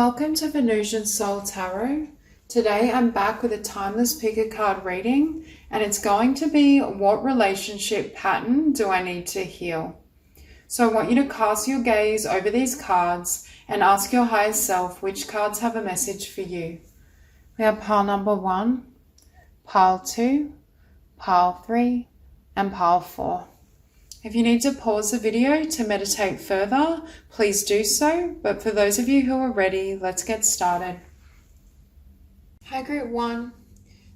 Welcome to Venusian Soul Tarot. Today I'm back with a timeless pick a card reading, and it's going to be what relationship pattern do I need to heal? So I want you to cast your gaze over these cards and ask your higher self which cards have a message for you. We have pile number 1, pile 2, pile 3, and pile 4. If you need to pause the video to meditate further, please do so. But for those of you who are ready, let's get started. Hi, Group 1.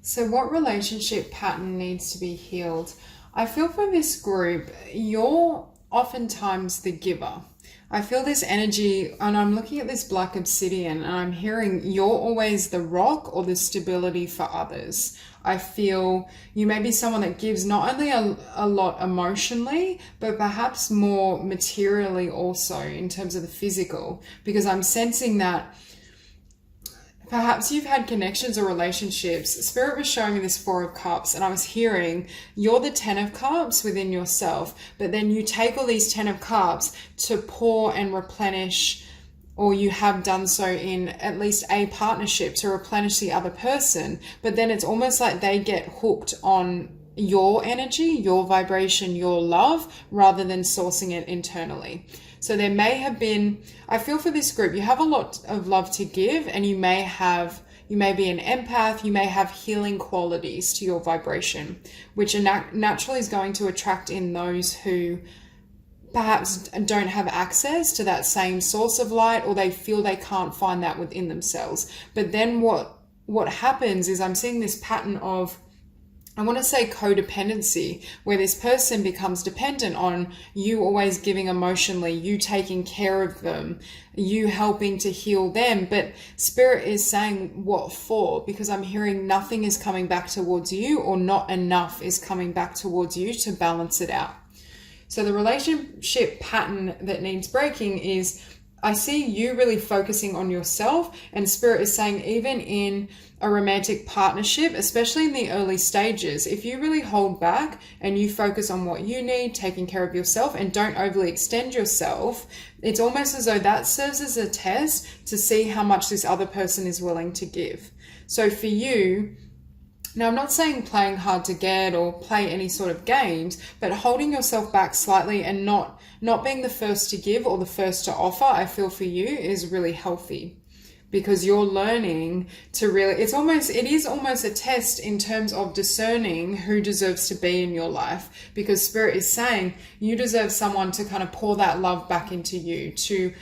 So what relationship pattern needs to be healed? I feel for this group, you're oftentimes the giver. I feel this energy, and I'm looking at this black obsidian, and I'm hearing you're always the rock or the stability for others. I feel you may be someone that gives not only a lot emotionally, but perhaps more materially also in terms of the physical, because I'm sensing that perhaps you've had connections or relationships. Spirit was showing me this 4 of Cups, and I was hearing you're the 10 of Cups within yourself, but then you take all these 10 of Cups to pour and replenish, or you have done so in at least a partnership to replenish the other person. But then it's almost like they get hooked on your energy, your vibration, your love, rather than sourcing it internally. So there may have been, I feel for this group, you have a lot of love to give, and you may be an empath, you may have healing qualities to your vibration, which naturally is going to attract in those who perhaps don't have access to that same source of light, or they feel they can't find that within themselves. But then what happens is I'm seeing this pattern of, I want to say codependency, where this person becomes dependent on you always giving emotionally, you taking care of them, you helping to heal them. But Spirit is saying, what for? Because I'm hearing nothing is coming back towards you, or not enough is coming back towards you to balance it out. So the relationship pattern that needs breaking is, I see you really focusing on yourself, and Spirit is saying even in a romantic partnership, especially in the early stages, if you really hold back and you focus on what you need, taking care of yourself, and don't overly extend yourself, it's almost as though that serves as a test to see how much this other person is willing to give. So for you, now, I'm not saying playing hard to get or play any sort of games, but holding yourself back slightly and not being the first to give or the first to offer, I feel for you is really healthy, because you're learning to really, it is almost a test in terms of discerning who deserves to be in your life, because Spirit is saying you deserve someone to kind of pour that love back into you, to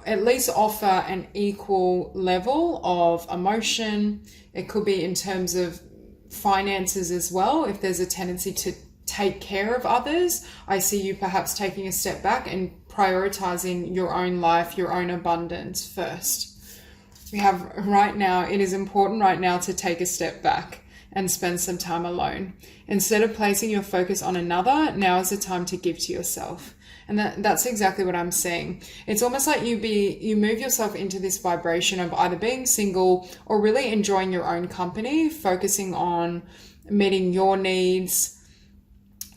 at least offer an equal level of emotion. It could be in terms of finances as well. If there's a tendency to take care of others, I see you perhaps taking a step back and prioritizing your own life, your own abundance first. We have right now, it is important right now to take a step back and spend some time alone. Instead of placing your focus on another, now is the time to give to yourself. And that's exactly what I'm seeing. It's almost like you move yourself into this vibration of either being single or really enjoying your own company, focusing on meeting your needs,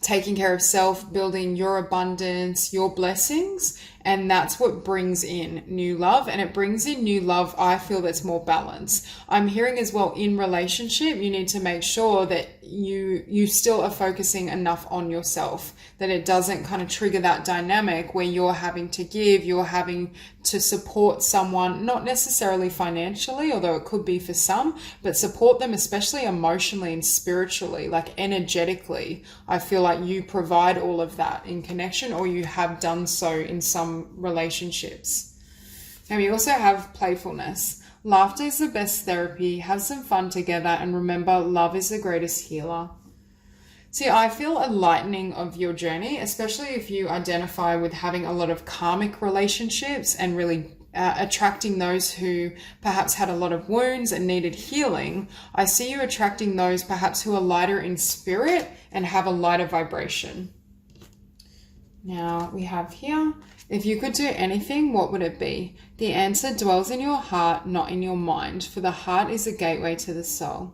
taking care of self, building your abundance, your blessings. And that's what brings in new love. And it brings in new love, I feel, that's more balanced. I'm hearing as well, in relationship, you need to make sure that you still are focusing enough on yourself, that it doesn't kind of trigger that dynamic where you're having to give, you're having to support someone, not necessarily financially, although it could be for some, but support them especially emotionally and spiritually, like energetically. I feel like you provide all of that in connection, or you have done so in some relationships. Now we also have playfulness. Laughter is the best therapy. Have some fun together, and remember, love is the greatest healer. See, I feel a lightening of your journey, especially if you identify with having a lot of karmic relationships and really attracting those who perhaps had a lot of wounds and needed healing. I see you attracting those perhaps who are lighter in spirit and have a lighter vibration. Now we have here, if you could do anything, what would it be? The answer dwells in your heart, not in your mind, for the heart is the gateway to the soul.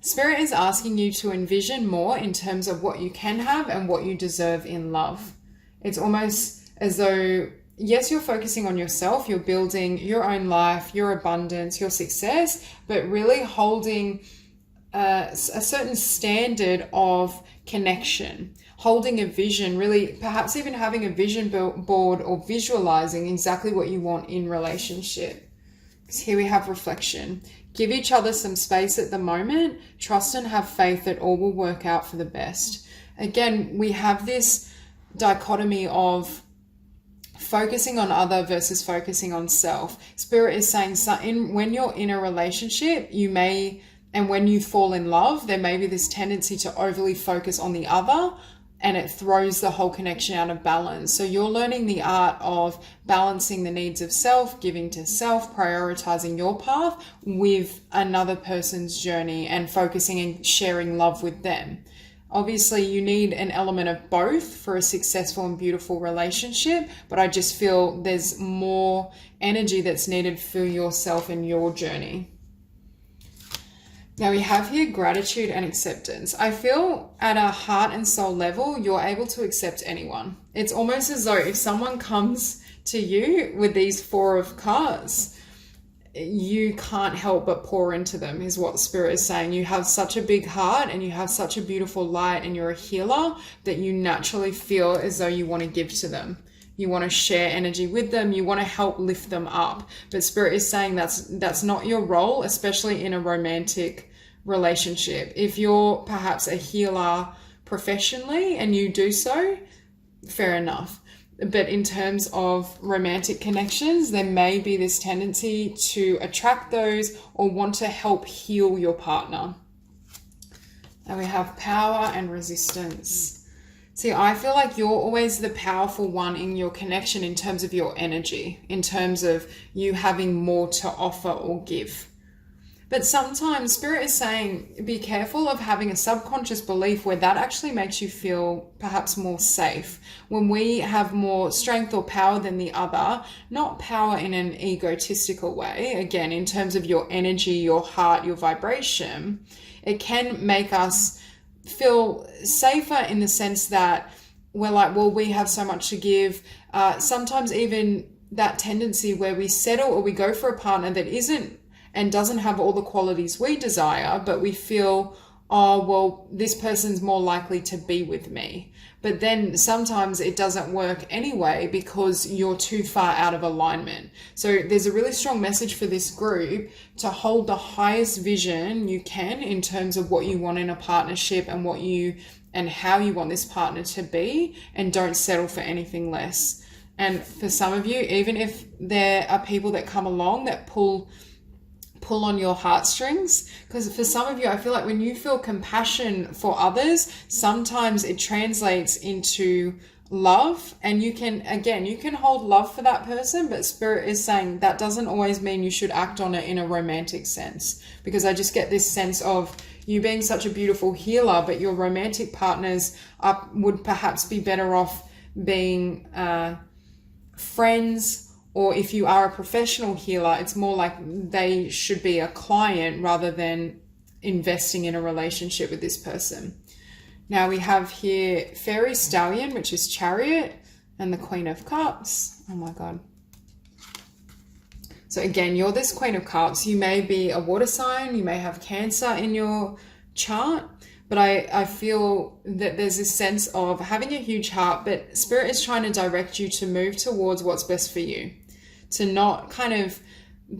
Spirit is asking you to envision more in terms of what you can have and what you deserve in love. It's almost as though yes, you're focusing on yourself, you're building your own life, your abundance, your success, but really holding a certain standard of connection, holding a vision, really perhaps even having a vision board or visualizing exactly what you want in relationship. Because here we have reflection. Give each other some space at the moment. Trust and have faith that all will work out for the best. Again, we have this dichotomy of focusing on other versus focusing on self. Spirit is saying when you're in a relationship, and when you fall in love, there may be this tendency to overly focus on the other, and it throws the whole connection out of balance. So you're learning the art of balancing the needs of self, giving to self, prioritizing your path with another person's journey and focusing and sharing love with them. Obviously, you need an element of both for a successful and beautiful relationship, but I just feel there's more energy that's needed for yourself and your journey. Now we have here gratitude and acceptance. I feel at a heart and soul level, you're able to accept anyone. It's almost as though if someone comes to you with these 4 of cups, you can't help but pour into them, is what Spirit is saying. You have such a big heart and you have such a beautiful light and you're a healer that you naturally feel as though you want to give to them. You want to share energy with them. You want to help lift them up. But Spirit is saying that's not your role, especially in a romantic relationship. If you're perhaps a healer professionally and you do so, fair enough. But in terms of romantic connections, there may be this tendency to attract those or want to help heal your partner. And we have power and resistance. See, I feel like you're always the powerful one in your connection in terms of your energy, in terms of you having more to offer or give. But sometimes Spirit is saying, be careful of having a subconscious belief where that actually makes you feel perhaps more safe. When we have more strength or power than the other, not power in an egotistical way, again, in terms of your energy, your heart, your vibration, it can make us feel safer in the sense that we're like, well, we have so much to give. Sometimes even that tendency where we settle or we go for a partner that isn't and doesn't have all the qualities we desire, but we feel, oh, well, this person's more likely to be with me. But then sometimes it doesn't work anyway because you're too far out of alignment. So there's a really strong message for this group to hold the highest vision you can in terms of what you want in a partnership and how you want this partner to be, and don't settle for anything less. And for some of you, even if there are people that come along that pull on your heartstrings, because for some of you, I feel like when you feel compassion for others, sometimes it translates into love, and you can hold love for that person, but Spirit is saying that doesn't always mean you should act on it in a romantic sense, because I just get this sense of you being such a beautiful healer, but your romantic partners would perhaps be better off being friends. Or if you are a professional healer, it's more like they should be a client rather than investing in a relationship with this person. Now we have here Fairy Stallion, which is Chariot, and the Queen of Cups. Oh my God. So again, you're this Queen of Cups. You may be a water sign. You may have Cancer in your chart. But I feel that there's this sense of having a huge heart, but Spirit is trying to direct you to move towards what's best for you, to not kind of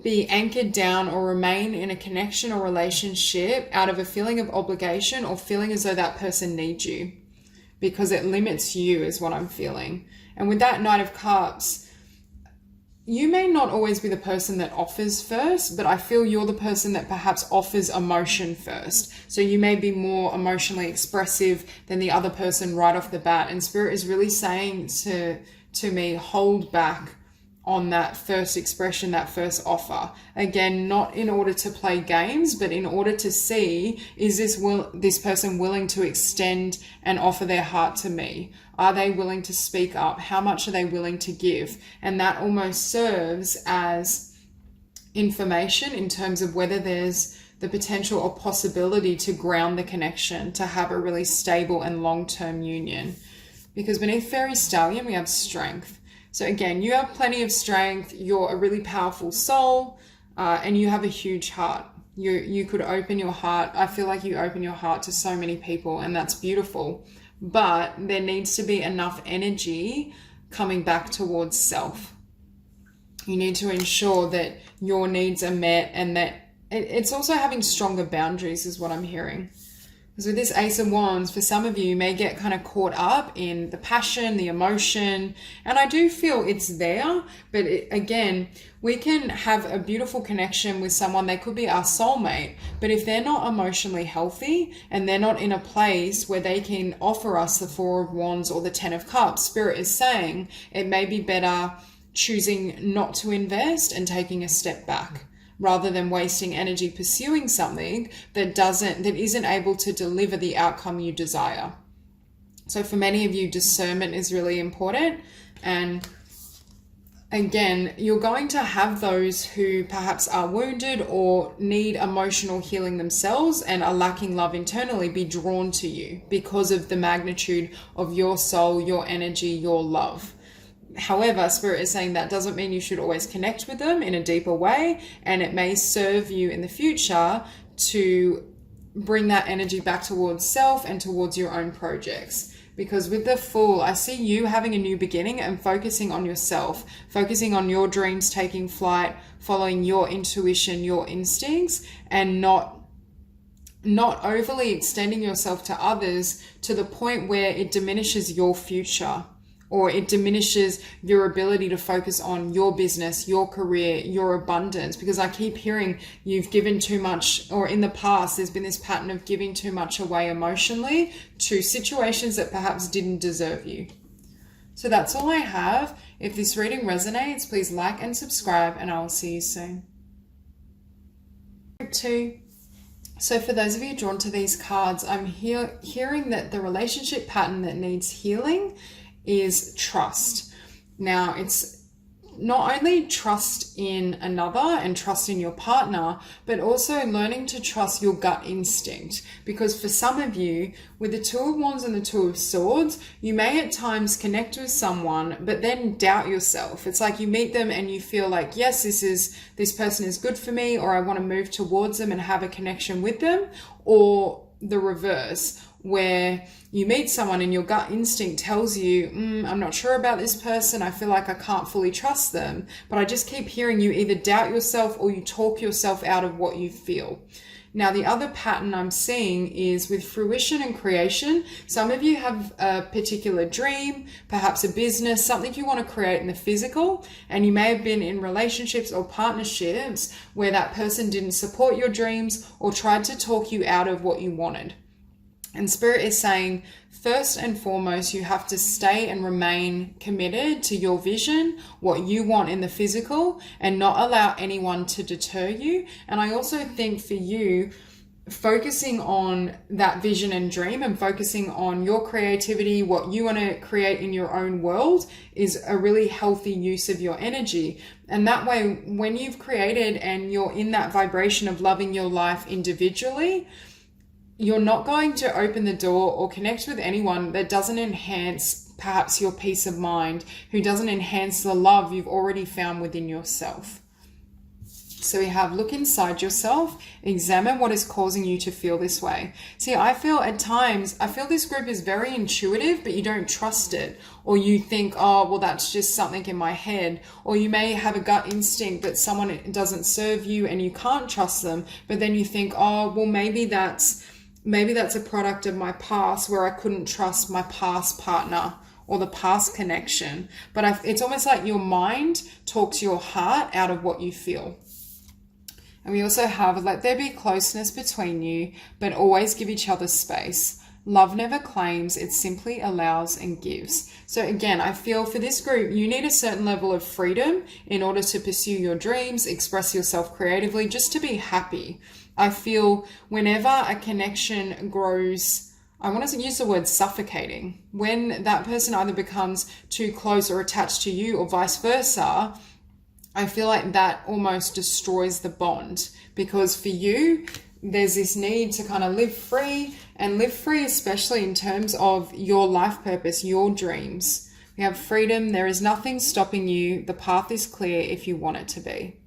be anchored down or remain in a connection or relationship out of a feeling of obligation or feeling as though that person needs you, because it limits you is what I'm feeling. And with that Knight of Cups, you may not always be the person that offers first, but I feel you're the person that perhaps offers emotion first. So you may be more emotionally expressive than the other person right off the bat. And Spirit is really saying to me, hold back on that first expression, that first offer. Again, not in order to play games, but in order to see, is this person willing to extend and offer their heart to me? Are they willing to speak up? How much are they willing to give? And that almost serves as information in terms of whether there's the potential or possibility to ground the connection, to have a really stable and long-term union. Because beneath Fairy Stallion, we have strength. So again, you have plenty of strength, you're a really powerful soul, and you have a huge heart. You could open your heart. I feel like you open your heart to so many people, and that's beautiful. But there needs to be enough energy coming back towards self. You need to ensure that your needs are met, and that it's also having stronger boundaries is what I'm hearing. Because with this Ace of Wands, for some of you may get kind of caught up in the passion, the emotion, and I do feel it's there, but again, we can have a beautiful connection with someone. They could be our soulmate, but if they're not emotionally healthy and they're not in a place where they can offer us the Four of Wands or the Ten of Cups, Spirit is saying it may be better choosing not to invest and taking a step back, rather than wasting energy pursuing something that isn't able to deliver the outcome you desire. So for many of you, discernment is really important. And again, you're going to have those who perhaps are wounded or need emotional healing themselves and are lacking love internally be drawn to you because of the magnitude of your soul, your energy, your love. However, Spirit is saying that doesn't mean you should always connect with them in a deeper way, and it may serve you in the future to bring that energy back towards self and towards your own projects. Because with the Fool, I see you having a new beginning and focusing on yourself, focusing on your dreams taking flight, following your intuition, your instincts, and not overly extending yourself to others to the point where it diminishes your future, or it diminishes your ability to focus on your business, your career, your abundance. Because I keep hearing you've given too much, or in the past, there's been this pattern of giving too much away emotionally to situations that perhaps didn't deserve you. So that's all I have. If this reading resonates, please like and subscribe, and I will see you soon. Group 2. So for those of you drawn to these cards, I'm hearing that the relationship pattern that needs healing is trust. Now, it's not only trust in another and trust in your partner, but also learning to trust your gut instinct. Because for some of you, with the Two of Wands and the Two of Swords, you may at times connect with someone, but then doubt yourself. It's like you meet them and you feel like, yes, this person is good for me, or I want to move towards them and have a connection with them, or the reverse, where you meet someone and your gut instinct tells you, I'm not sure about this person, I feel like I can't fully trust them, but I just keep hearing you either doubt yourself or you talk yourself out of what you feel. Now, the other pattern I'm seeing is with fruition and creation. Some of you have a particular dream, perhaps a business, something you want to create in the physical, and you may have been in relationships or partnerships where that person didn't support your dreams or tried to talk you out of what you wanted. And Spirit is saying, first and foremost, you have to stay and remain committed to your vision, what you want in the physical, and not allow anyone to deter you. And I also think for you, focusing on that vision and dream and focusing on your creativity, what you want to create in your own world, is a really healthy use of your energy. And that way, when you've created and you're in that vibration of loving your life individually, you're not going to open the door or connect with anyone that doesn't enhance perhaps your peace of mind, who doesn't enhance the love you've already found within yourself. So we have look inside yourself, examine what is causing you to feel this way. See, I feel this group is very intuitive, but you don't trust it. Or you think, oh, well, that's just something in my head. Or you may have a gut instinct that someone doesn't serve you and you can't trust them. But then you think, oh, well, maybe that's a product of my past where I couldn't trust my past partner or the past connection. But it's almost like your mind talks your heart out of what you feel. And we also have, let there be closeness between you, but always give each other space. Love never claims, it simply allows and gives. So again, I feel for this group, you need a certain level of freedom in order to pursue your dreams, express yourself creatively, just to be happy. I feel whenever a connection grows, I want to use the word suffocating, when that person either becomes too close or attached to you or vice versa, I feel like that almost destroys the bond. Because for you, there's this need to kind of live free, and live free especially in terms of your life purpose, your dreams. We have freedom. There is nothing stopping you. The path is clear if you want it to be.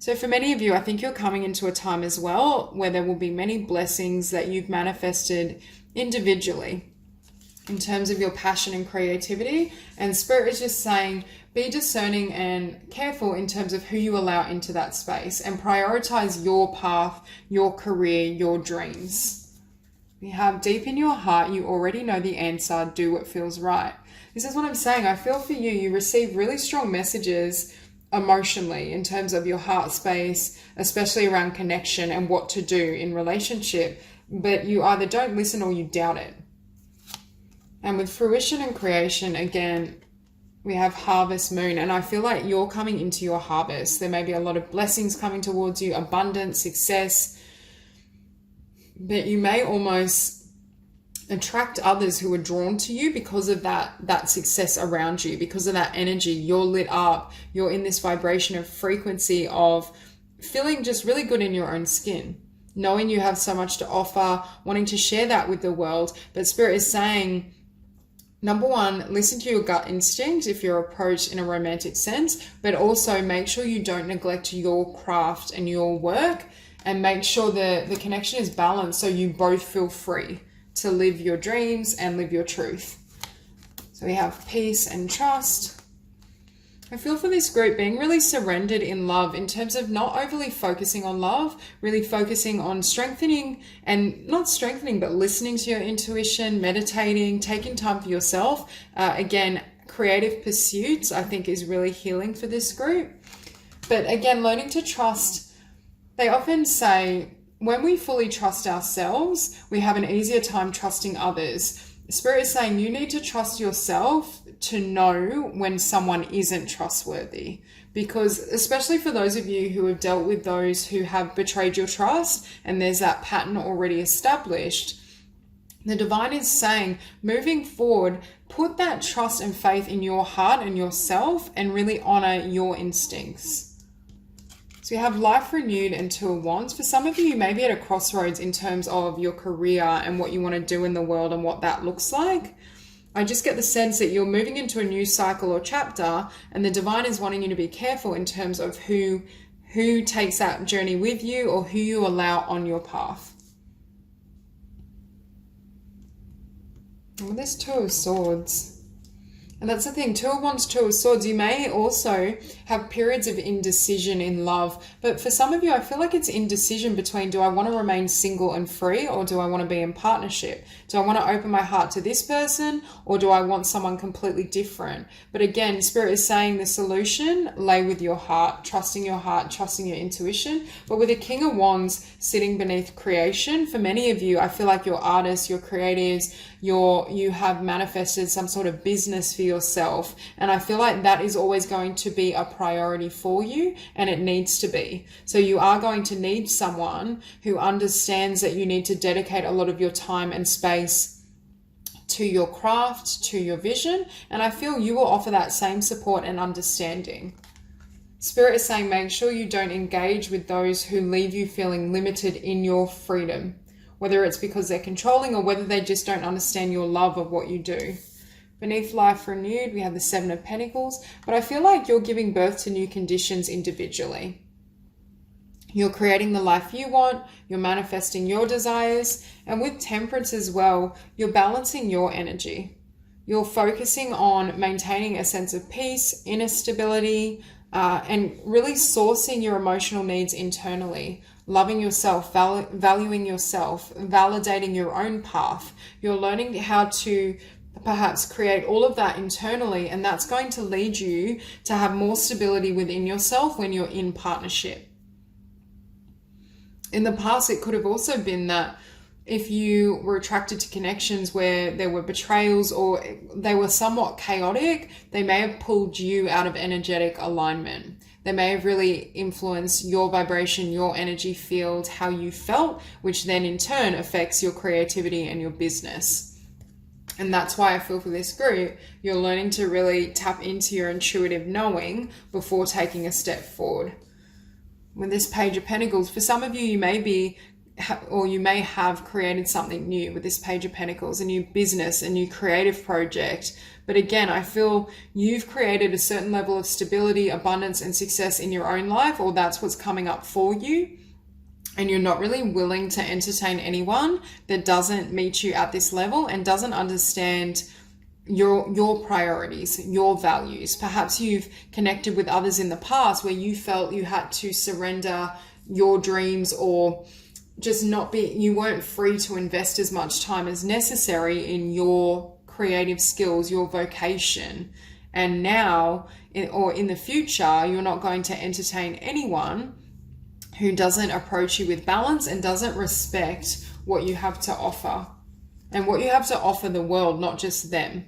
So for many of you, I think you're coming into a time as well where there will be many blessings that you've manifested individually in terms of your passion and creativity. And Spirit is just saying, be discerning and careful in terms of who you allow into that space, and prioritize your path, your career, your dreams. You have deep in your heart, you already know the answer. Do what feels right. This is what I'm saying. I feel for you, you receive really strong messages emotionally in terms of your heart space, especially around connection and what to do in relationship, but you either don't listen or you doubt it. And with fruition and creation, again, we have harvest moon, and I feel like you're coming into your harvest. There may be a lot of blessings coming towards you, abundance, success, but you may almost attract others who are drawn to you because of that success around you, because of that energy. You're lit up, you're in this vibration of frequency of feeling just really good in your own skin, knowing you have so much to offer, wanting to share that with the world. But Spirit is saying, number one, listen to your gut instinct if you're approached in a romantic sense, but also make sure you don't neglect your craft and your work, and make sure the connection is balanced so you both feel free to live your dreams and live your truth. So we have peace and trust. I feel for this group being really surrendered in love in terms of not overly focusing on love, really focusing on strengthening, and not strengthening, but listening to your intuition, meditating, taking time for yourself. Again, creative pursuits, I think, is really healing for this group. But again, learning to trust. They often say, when we fully trust ourselves, we have an easier time trusting others. Spirit is saying you need to trust yourself to know when someone isn't trustworthy. Because especially for those of you who have dealt with those who have betrayed your trust, and there's that pattern already established, the divine is saying, moving forward, put that trust and faith in your heart and yourself, and really honor your instincts. So you have life renewed and Two of Wands. For some of you, you may be at a crossroads in terms of your career and what you want to do in the world and what that looks like. I just get the sense that you're moving into a new cycle or chapter, and the divine is wanting you to be careful in terms of who takes that journey with you or who you allow on your path. Well, there's Two of Swords. And that's the thing, Two of Wands, Two of Swords. You may also have periods of indecision in love. But for some of you, I feel like it's indecision between, do I want to remain single and free, or do I want to be in partnership? Do I want to open my heart to this person, or do I want someone completely different? But again, Spirit is saying the solution lay with your heart, trusting your intuition. But with the King of Wands sitting beneath creation, for many of you, I feel like you're artists, you're creatives, you have manifested some sort of business for yourself, and I feel like that is always going to be a priority for you, and it needs to be. So you are going to need someone who understands that you need to dedicate a lot of your time and space to your craft, to your vision, and I feel you will offer that same support and understanding. Spirit is saying make sure you don't engage with those who leave you feeling limited in your freedom, whether it's because they're controlling or whether they just don't understand your love of what you do. Beneath life renewed, we have the Seven of Pentacles, but I feel like you're giving birth to new conditions individually. You're creating the life you want, you're manifesting your desires, and with Temperance as well, you're balancing your energy. You're focusing on maintaining a sense of peace, inner stability, and really sourcing your emotional needs internally. Loving yourself, valuing yourself, validating your own path. You're learning how to perhaps create all of that internally, and that's going to lead you to have more stability within yourself when you're in partnership. In the past, it could have also been that if you were attracted to connections where there were betrayals or they were somewhat chaotic, they may have pulled you out of energetic alignment. They may have really influenced your vibration, your energy field, how you felt, which then in turn affects your creativity and your business. And that's why I feel for this group, you're learning to really tap into your intuitive knowing before taking a step forward. With this Page of Pentacles, for some of you, you may be or you may have created something new with this Page of Pentacles, a new business, a new creative project. But again, I feel you've created a certain level of stability, abundance, and success in your own life, or that's what's coming up for you. And you're not really willing to entertain anyone that doesn't meet you at this level and doesn't understand your priorities, your values. Perhaps you've connected with others in the past where you felt you had to surrender your dreams, or just you weren't free to invest as much time as necessary in your creative skills, your vocation. And now, in the future, you're not going to entertain anyone who doesn't approach you with balance and doesn't respect what you have to offer, and what you have to offer the world, not just them.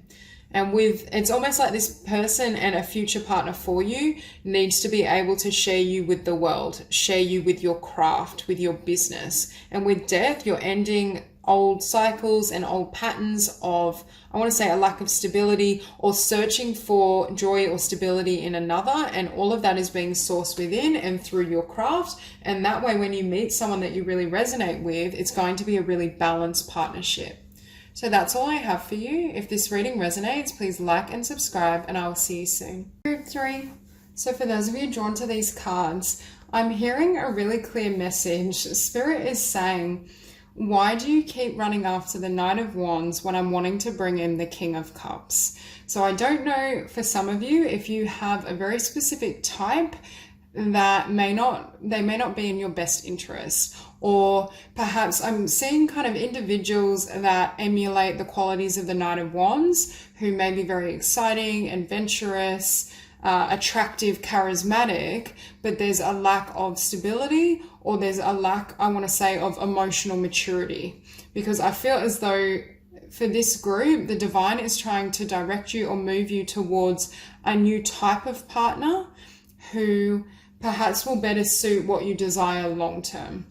And it's almost like this person and a future partner for you needs to be able to share you with the world, share you with your craft, with your business. And with death, you're ending old cycles and old patterns of, I want to say, a lack of stability, or searching for joy or stability in another. And all of that is being sourced within and through your craft. And that way, when you meet someone that you really resonate with, it's going to be a really balanced partnership. So that's all I have for you. If this reading resonates, please like and subscribe, and I will see you soon. Group 3. So for those of you drawn to these cards, I'm hearing a really clear message. Spirit is saying, why do you keep running after the Knight of Wands when I'm wanting to bring in the King of Cups? So I don't know, for some of you, if you have a very specific type that may not be in your best interest. Or perhaps I'm seeing kind of individuals that emulate the qualities of the Knight of Wands, who may be very exciting, adventurous, attractive, charismatic, but there's a lack of stability, or there's a lack, I want to say, of emotional maturity. Because I feel as though for this group, the divine is trying to direct you or move you towards a new type of partner who perhaps will better suit what you desire long term.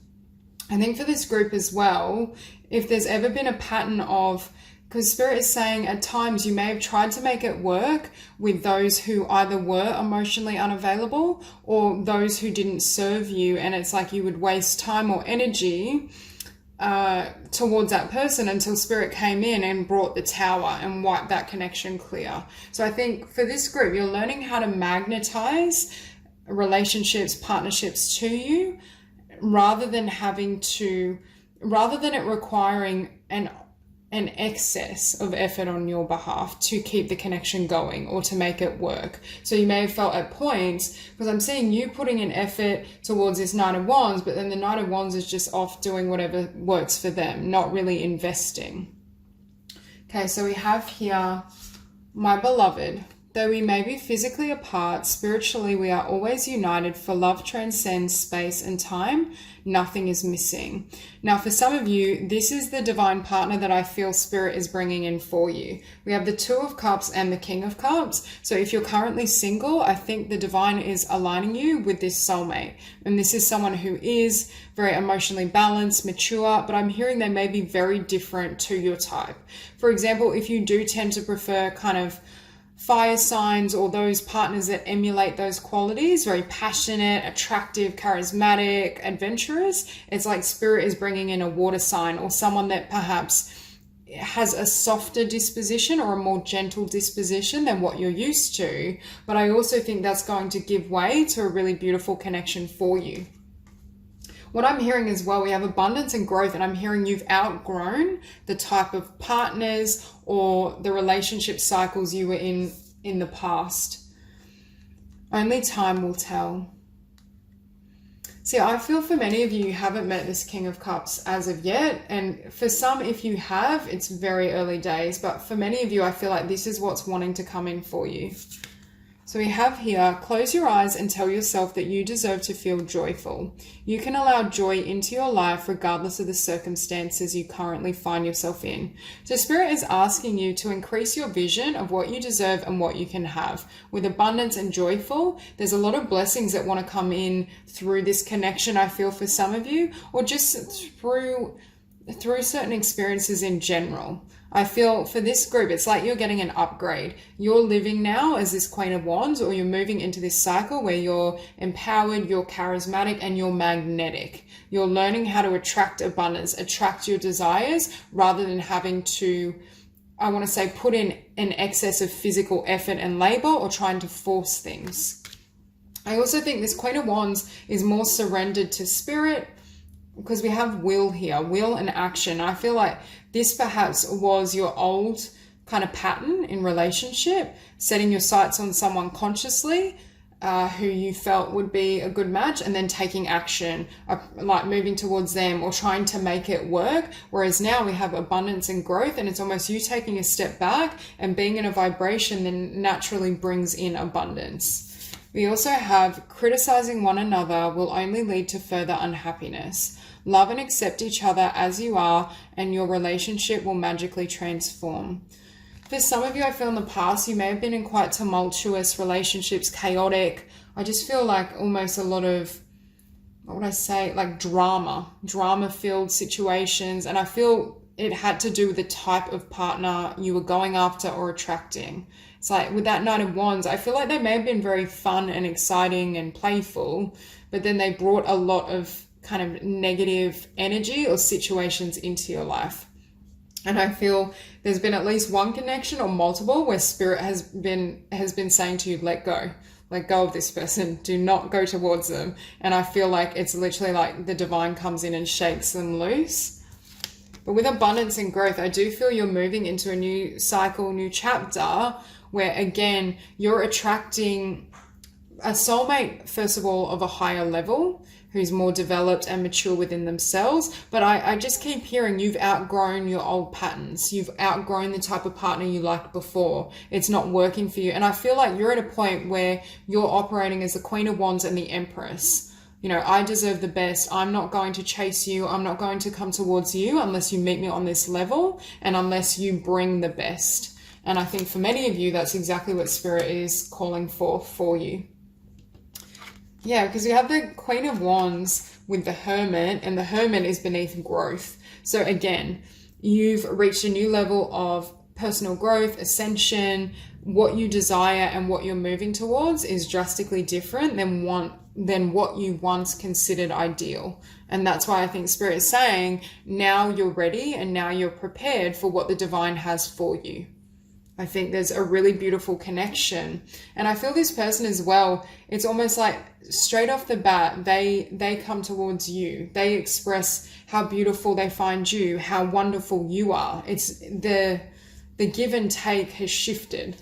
I think for this group as well, if there's ever been a pattern of, because Spirit is saying at times you may have tried to make it work with those who either were emotionally unavailable or those who didn't serve you, and it's like you would waste time or energy towards that person until Spirit came in and brought the Tower and wiped that connection clear. So I think for this group, you're learning how to magnetize relationships, partnerships to you, rather than it requiring an excess of effort on your behalf to keep the connection going or to make it work. So you may have felt at points, because I'm seeing you putting in effort towards this Knight of Wands, but then the Knight of Wands is just off doing whatever works for them, not really investing. Okay, so we have here, my beloved. Though we may be physically apart, spiritually we are always united, for love transcends space and time. Nothing is missing. Now, for some of you, this is the divine partner that I feel Spirit is bringing in for you. We have the Two of Cups and the King of Cups. So if you're currently single, I think the divine is aligning you with this soulmate. And this is someone who is very emotionally balanced, mature, but I'm hearing they may be very different to your type. For example, if you do tend to prefer kind of fire signs, or those partners that emulate those qualities, very passionate, attractive, charismatic, adventurous, it's like Spirit is bringing in a water sign, or someone that perhaps has a softer disposition or a more gentle disposition than what you're used to. But I also think that's going to give way to a really beautiful connection for you. What I'm hearing as well, we have abundance and growth, and I'm hearing you've outgrown the type of partners or the relationship cycles you were in the past. Only time will tell. See, I feel for many of you, you haven't met this King of Cups as of yet. And for some, if you have, it's very early days. But for many of you, I feel like this is what's wanting to come in for you. So we have here, close your eyes and tell yourself that you deserve to feel joyful. You can allow joy into your life regardless of the circumstances you currently find yourself in. So Spirit is asking you to increase your vision of what you deserve and what you can have. With abundance and joyful, there's a lot of blessings that want to come in through this connection, I feel, for some of you, or just through certain experiences in general. I feel for this group, it's like you're getting an upgrade. You're living now as this Queen of Wands, or you're moving into this cycle where you're empowered, you're charismatic, and you're magnetic. You're learning how to attract abundance, attract your desires, rather than having to, I want to say, put in an excess of physical effort and labor or trying to force things. I also think this Queen of Wands is more surrendered to spirit, because we have will here, will and action. I feel like this perhaps was your old kind of pattern in relationship, setting your sights on someone consciously who you felt would be a good match, and then taking action, like moving towards them or trying to make it work. Whereas now we have abundance and growth, and it's almost you taking a step back and being in a vibration then naturally brings in abundance. We also have criticizing one another will only lead to further unhappiness. Love and accept each other as you are, and your relationship will magically transform. For some of you, I feel in the past, you may have been in quite tumultuous relationships, chaotic. I just feel like almost a lot of, what would I say, like drama-filled situations. And I feel it had to do with the type of partner you were going after or attracting. It's like with that Knight of Wands, I feel like they may have been very fun and exciting and playful, but then they brought a lot of kind of negative energy or situations into your life. And I feel there's been at least one connection or multiple where spirit has been saying to you, let go of this person, do not go towards them. And I feel like it's literally like the divine comes in and shakes them loose. But with abundance and growth, I do feel you're moving into a new cycle, new chapter, where again, you're attracting a soulmate, first of all, of a higher level, who's more developed and mature within themselves. But I just keep hearing you've outgrown your old patterns. You've outgrown the type of partner you liked before. It's not working for you. And I feel like you're at a point where you're operating as the Queen of Wands and the Empress. You know, I deserve the best. I'm not going to chase you. I'm not going to come towards you unless you meet me on this level and unless you bring the best. And I think for many of you, that's exactly what Spirit is calling for you. Yeah, because you have the Queen of Wands with the Hermit, and the Hermit is beneath growth. So again, you've reached a new level of personal growth, ascension. What you desire and what you're moving towards is drastically different than what you once considered ideal. And that's why I think Spirit is saying, now you're ready and now you're prepared for what the divine has for you. I think there's a really beautiful connection. And I feel this person as well, it's almost like straight off the bat, they come towards you. They express how beautiful they find you, how wonderful you are. It's the give and take has shifted.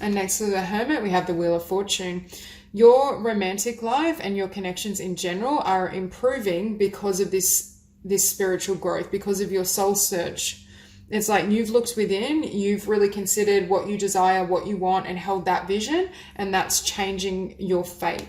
And next to the Hermit, we have the Wheel of Fortune. Your romantic life and your connections in general are improving because of this spiritual growth, because of your soul search. It's like you've looked within, you've really considered what you desire, what you want, and held that vision, and that's changing your fate.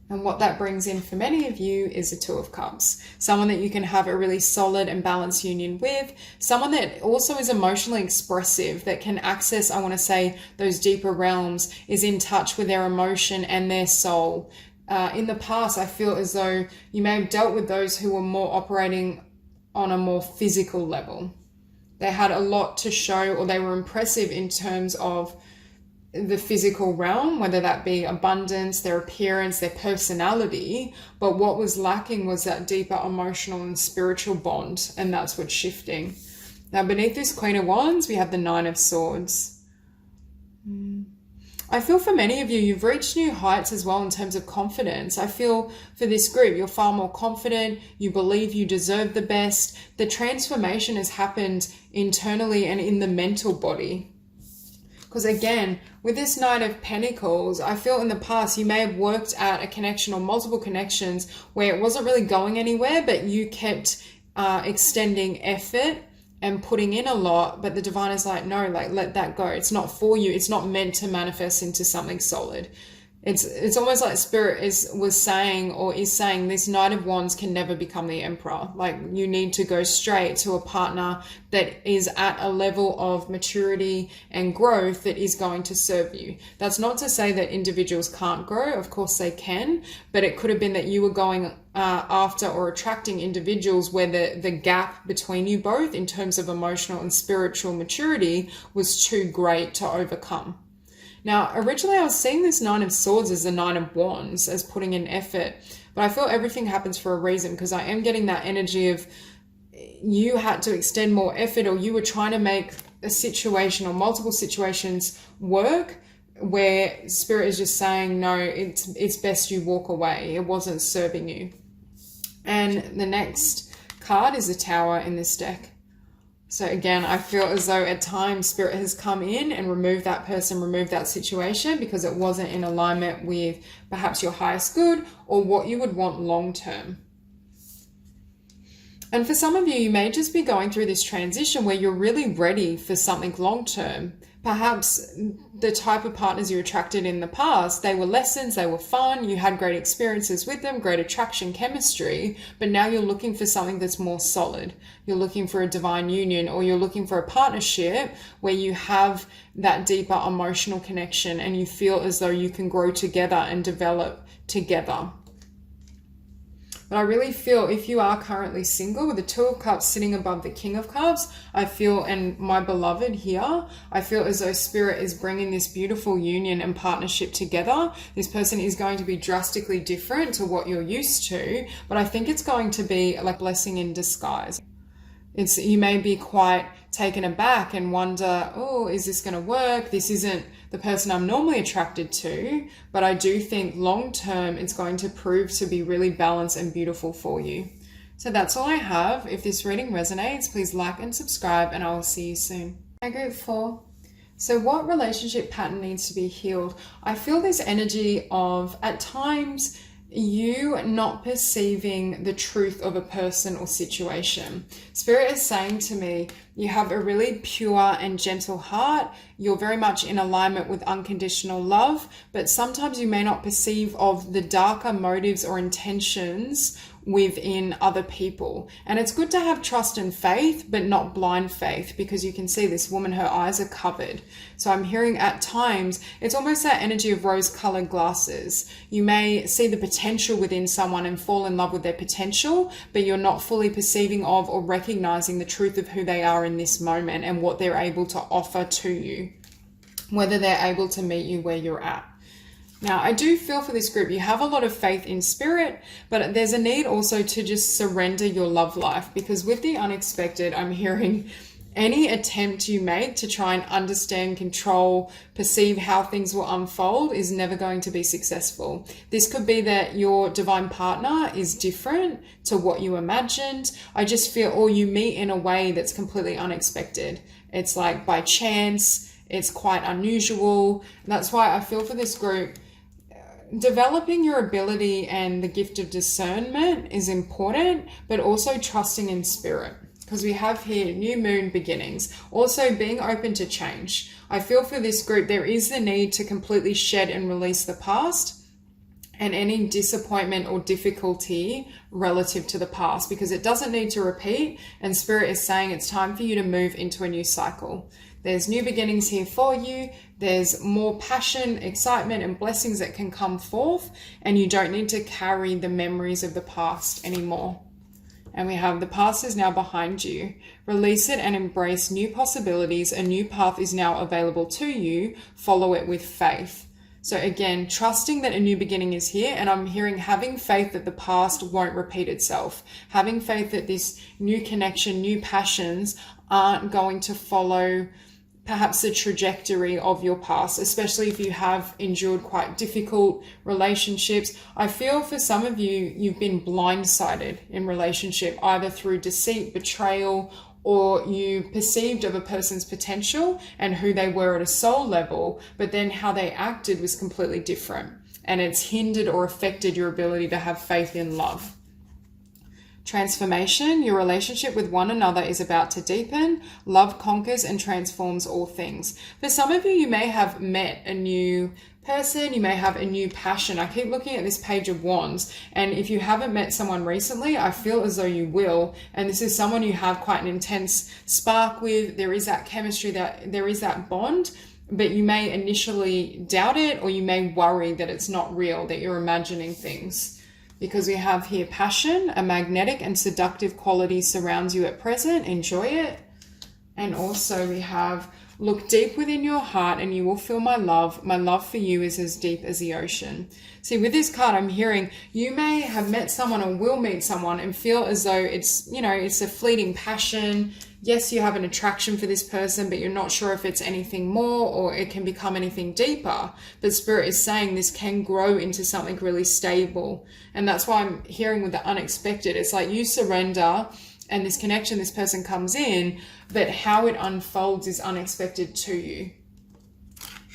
And what that brings in for many of you is a Two of Cups. Someone that you can have a really solid and balanced union with. Someone that also is emotionally expressive, that can access, I want to say, those deeper realms, is in touch with their emotion and their soul. In the past, I feel as though you may have dealt with those who were more operating on a more physical level. They had a lot to show, or they were impressive in terms of the physical realm, whether that be abundance, their appearance, their personality. But what was lacking was that deeper emotional and spiritual bond, and that's what's shifting. Now, beneath this Queen of Wands, we have the Nine of Swords. I feel for many of you, you've reached new heights as well in terms of confidence. I feel for this group, you're far more confident. You believe you deserve the best. The transformation has happened internally and in the mental body. Because again, with this Knight of Pentacles, I feel in the past you may have worked at a connection or multiple connections where it wasn't really going anywhere, but you kept extending effort and putting in a lot, but the divine is like, no, like let that go. It's not for you. It's not meant to manifest into something solid. It's almost like Spirit was saying, or is saying, this Knight of Wands can never become the Emperor. Like, you need to go straight to a partner that is at a level of maturity and growth that is going to serve you. That's not to say that individuals can't grow. Of course they can, but it could have been that you were going after or attracting individuals where the gap between you both in terms of emotional and spiritual maturity was too great to overcome. Now, originally I was seeing this Nine of Swords as the Nine of Wands, as putting in effort, but I feel everything happens for a reason, because I am getting that energy of you had to extend more effort, or you were trying to make a situation or multiple situations work, where Spirit is just saying, no, it's best you walk away. It wasn't serving you. And the next card is the Tower in this deck. So again, I feel as though at times Spirit has come in and removed that person, removed that situation, because it wasn't in alignment with perhaps your highest good or what you would want long term. And for some of you, you may just be going through this transition where you're really ready for something long term. Perhaps the type of partners you attracted in the past, they were lessons, they were fun, you had great experiences with them, great attraction, chemistry, but now you're looking for something that's more solid. You're looking for a divine union, or you're looking for a partnership where you have that deeper emotional connection and you feel as though you can grow together and develop together. But I really feel if you are currently single, with the Two of Cups sitting above the King of Cups, I feel, and my beloved here, I feel as though Spirit is bringing this beautiful union and partnership together. This person is going to be drastically different to what you're used to, but I think it's going to be like a blessing in disguise. You may be quite taken aback and wonder, oh, is this going to work? This isn't the person I'm normally attracted to, but I do think long term it's going to prove to be really balanced and beautiful for you. So that's all I have. If this reading resonates, please like and subscribe, and I will see you soon. Group 4. So what relationship pattern needs to be healed? I feel this energy of, at times, you not perceiving the truth of a person or situation. Spirit is saying to me, you have a really pure and gentle heart. You're very much in alignment with unconditional love, but sometimes you may not perceive of the darker motives or intentions within other people. And it's good to have trust and faith, but not blind faith, because you can see this woman, her eyes are covered. So I'm hearing at times, it's almost that energy of rose-colored glasses. You may see the potential within someone and fall in love with their potential, but you're not fully perceiving of or recognizing the truth of who they are in this moment and what they're able to offer to you, whether they're able to meet you where you're at. Now, I do feel for this group, you have a lot of faith in Spirit, but there's a need also to just surrender your love life, because with the unexpected, I'm hearing any attempt you make to try and understand, control, perceive how things will unfold is never going to be successful. This could be that your divine partner is different to what you imagined. I just feel, or you meet in a way that's completely unexpected. It's like by chance, it's quite unusual. That's why I feel for this group, developing your ability and the gift of discernment is important, but also trusting in Spirit, because we have here new moon beginnings. Also being open to change. I feel for this group, there is the need to completely shed and release the past and any disappointment or difficulty relative to the past, because it doesn't need to repeat. And Spirit is saying it's time for you to move into a new cycle. There's new beginnings here for you. There's more passion, excitement, and blessings that can come forth, and you don't need to carry the memories of the past anymore. And we have the past is now behind you. Release it and embrace new possibilities. A new path is now available to you. Follow it with faith. So again, trusting that a new beginning is here, and I'm hearing having faith that the past won't repeat itself. Having faith that this new connection, new passions aren't going to follow perhaps the trajectory of your past, especially if you have endured quite difficult relationships. I feel for some of you, you've been blindsided in relationship, either through deceit, betrayal, or you perceived of a person's potential and who they were at a soul level, but then how they acted was completely different. And it's hindered or affected your ability to have faith in love. transformation. Your relationship with one another is about to deepen. Love conquers and transforms all things. For some of you, you may have met a new person, you may have a new passion. I keep looking at this Page of Wands, and if you haven't met someone recently, I feel as though you will, and this is someone you have quite an intense spark with. There is that chemistry, that there is that bond, but you may initially doubt it, or you may worry that it's not real, that you're imagining things. Because we have here passion, a magnetic and seductive quality surrounds you at present. Enjoy it. And also we have, look deep within your heart and you will feel my love. My love for you is as deep as the ocean. See, with this card, I'm hearing you may have met someone or will meet someone and feel as though it's, you know, it's a fleeting passion. Yes, you have an attraction for this person, but you're not sure if it's anything more or it can become anything deeper. But Spirit is saying this can grow into something really stable. And that's why I'm hearing with the unexpected. It's like you surrender and this connection, this person comes in, but how it unfolds is unexpected to you.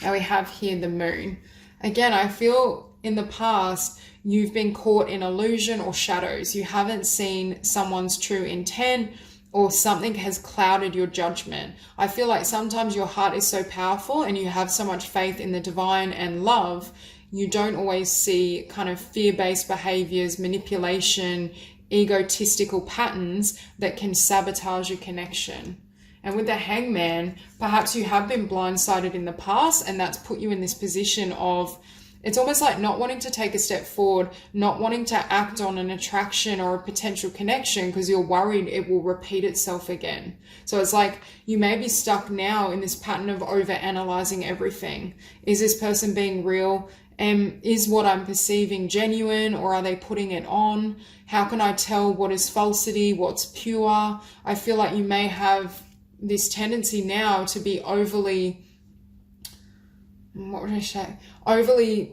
Now we have here the Moon. Again, I feel in the past, you've been caught in illusion or shadows. You haven't seen someone's true intent, or something has clouded your judgment. I feel like sometimes your heart is so powerful and you have so much faith in the divine and love, you don't always see kind of fear-based behaviors, manipulation, egotistical patterns that can sabotage your connection. And with the Hangman, perhaps you have been blindsided in the past, and that's put you in this position of, it's almost like not wanting to take a step forward, not wanting to act on an attraction or a potential connection because you're worried it will repeat itself again. So it's like you may be stuck now in this pattern of over-analyzing everything. Is this person being real? Is what I'm perceiving genuine, or are they putting it on? How can I tell what is falsity, what's pure? I feel like you may have this tendency now to be overly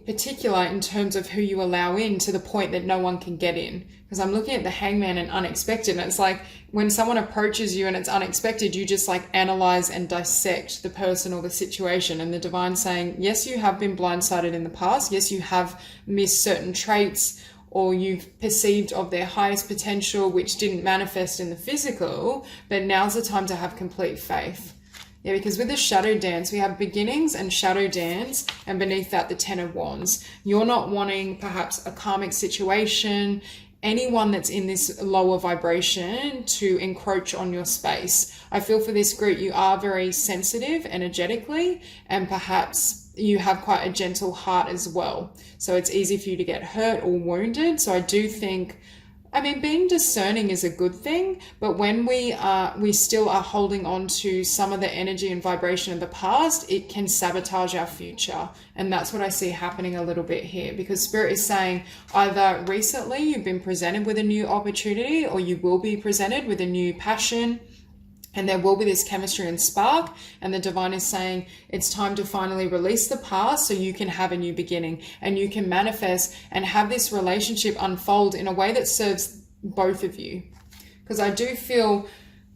particular in terms of who you allow in, to the point that no one can get in. Because I'm looking at the Hangman and unexpected, and it's like when someone approaches you and it's unexpected, you just like analyze and dissect the person or the situation. And the divine saying, yes, you have been blindsided in the past. Yes, you have missed certain traits, or you've perceived of their highest potential, which didn't manifest in the physical, but now's the time to have complete faith. Yeah, because with the shadow dance, we have beginnings and shadow dance, and beneath that, the Ten of Wands. You're not wanting perhaps a karmic situation, anyone that's in this lower vibration to encroach on your space. I feel for this group, you are very sensitive energetically, and perhaps you have quite a gentle heart as well. So it's easy for you to get hurt or wounded. So I do think, I mean, being discerning is a good thing, but when we still are holding on to some of the energy and vibration of the past, it can sabotage our future. And that's what I see happening a little bit here, because Spirit is saying either recently you've been presented with a new opportunity, or you will be presented with a new passion, and there will be this chemistry and spark, and the divine is saying it's time to finally release the past so you can have a new beginning, and you can manifest and have this relationship unfold in a way that serves both of you. Because I do feel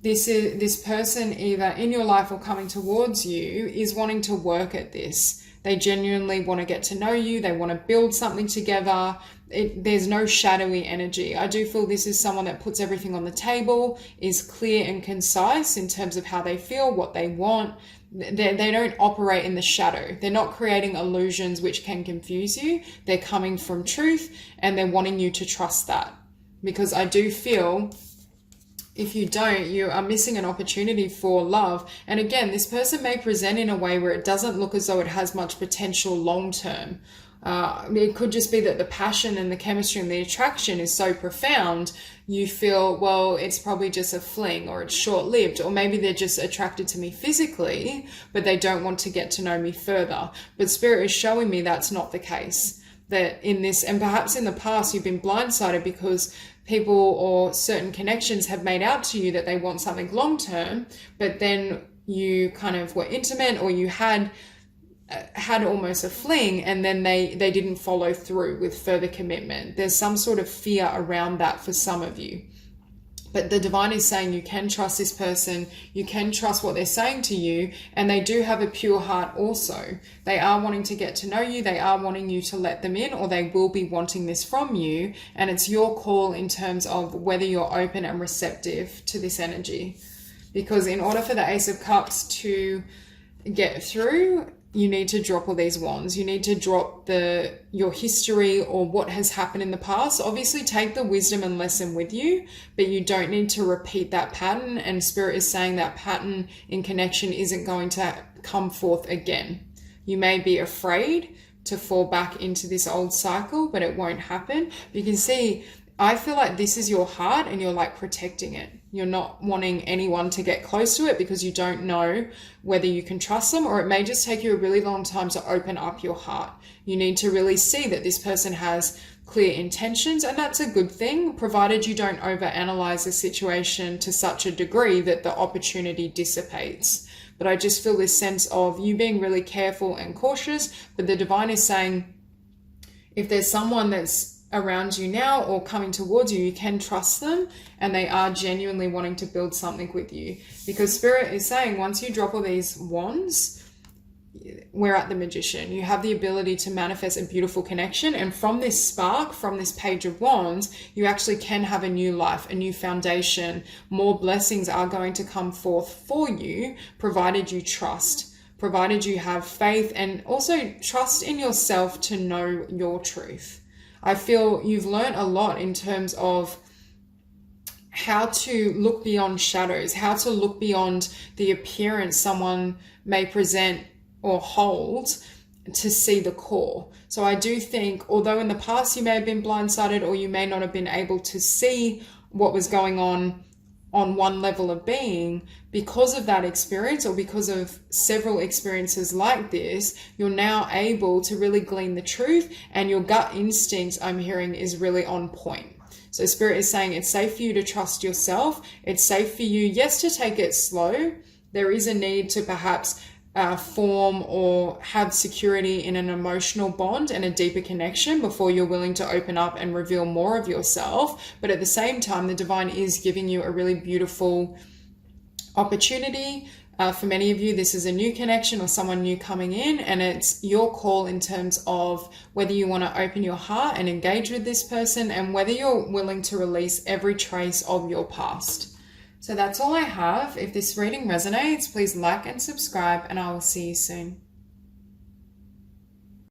this person either in your life or coming towards you is wanting to work at this. They genuinely want to get to know you. They want to build something together. There's no shadowy energy. I do feel this is someone that puts everything on the table, is clear and concise in terms of how they feel, what they want. They don't operate in the shadow. They're not creating illusions which can confuse you. They're coming from truth, and they're wanting you to trust that. Because I do feel if you don't, you are missing an opportunity for love. And again, this person may present in a way where it doesn't look as though it has much potential long term. It could just be that the passion and the chemistry and the attraction is so profound, you feel, well, it's probably just a fling, or it's short-lived, or maybe they're just attracted to me physically, but they don't want to get to know me further. But Spirit is showing me that's not the case. That in this, and perhaps in the past, you've been blindsided because people or certain connections have made out to you that they want something long-term, but then you kind of were intimate, or you had almost a fling, and then they didn't follow through with further commitment. There's some sort of fear around that for some of you. But the divine is saying you can trust this person, you can trust what they're saying to you, and they do have a pure heart also. They are wanting to get to know you, they are wanting you to let them in, or they will be wanting this from you, and it's your call in terms of whether you're open and receptive to this energy. Because in order for the Ace of Cups to get through, you need to drop all these wands. You need to drop your history or what has happened in the past. Obviously, take the wisdom and lesson with you, but you don't need to repeat that pattern. And Spirit is saying that pattern in connection isn't going to come forth again. You may be afraid to fall back into this old cycle, but it won't happen. You can see, I feel like this is your heart and you're like protecting it. You're not wanting anyone to get close to it because you don't know whether you can trust them, or it may just take you a really long time to open up your heart. You need to really see that this person has clear intentions, and that's a good thing, provided you don't overanalyze the situation to such a degree that the opportunity dissipates. But I just feel this sense of you being really careful and cautious, but the divine is saying if there's someone that's around you now or coming towards you, you can trust them and they are genuinely wanting to build something with you. Because Spirit is saying once you drop all these wands, we're at the Magician. You have the ability to manifest a beautiful connection, and from this spark, from this Page of Wands, you actually can have a new life, a new foundation. More blessings are going to come forth for you, provided you trust, provided you have faith, and also trust in yourself to know your truth. I feel you've learned a lot in terms of how to look beyond shadows, how to look beyond the appearance someone may present or hold to see the core. So I do think, although in the past you may have been blindsided or you may not have been able to see what was going on one level of being, because of that experience or because of several experiences like this, you're now able to really glean the truth, and your gut instinct, I'm hearing, is really on point. So Spirit is saying it's safe for you to trust yourself. It's safe for you, yes, to take it slow. There is a need to perhaps form or have security in an emotional bond and a deeper connection before you're willing to open up and reveal more of yourself. But at the same time, the divine is giving you a really beautiful opportunity. For many of you, this is a new connection or someone new coming in, and it's your call in terms of whether you want to open your heart and engage with this person, and whether you're willing to release every trace of your past. So that's all I have. If this reading resonates, please like and subscribe, and I will see you soon.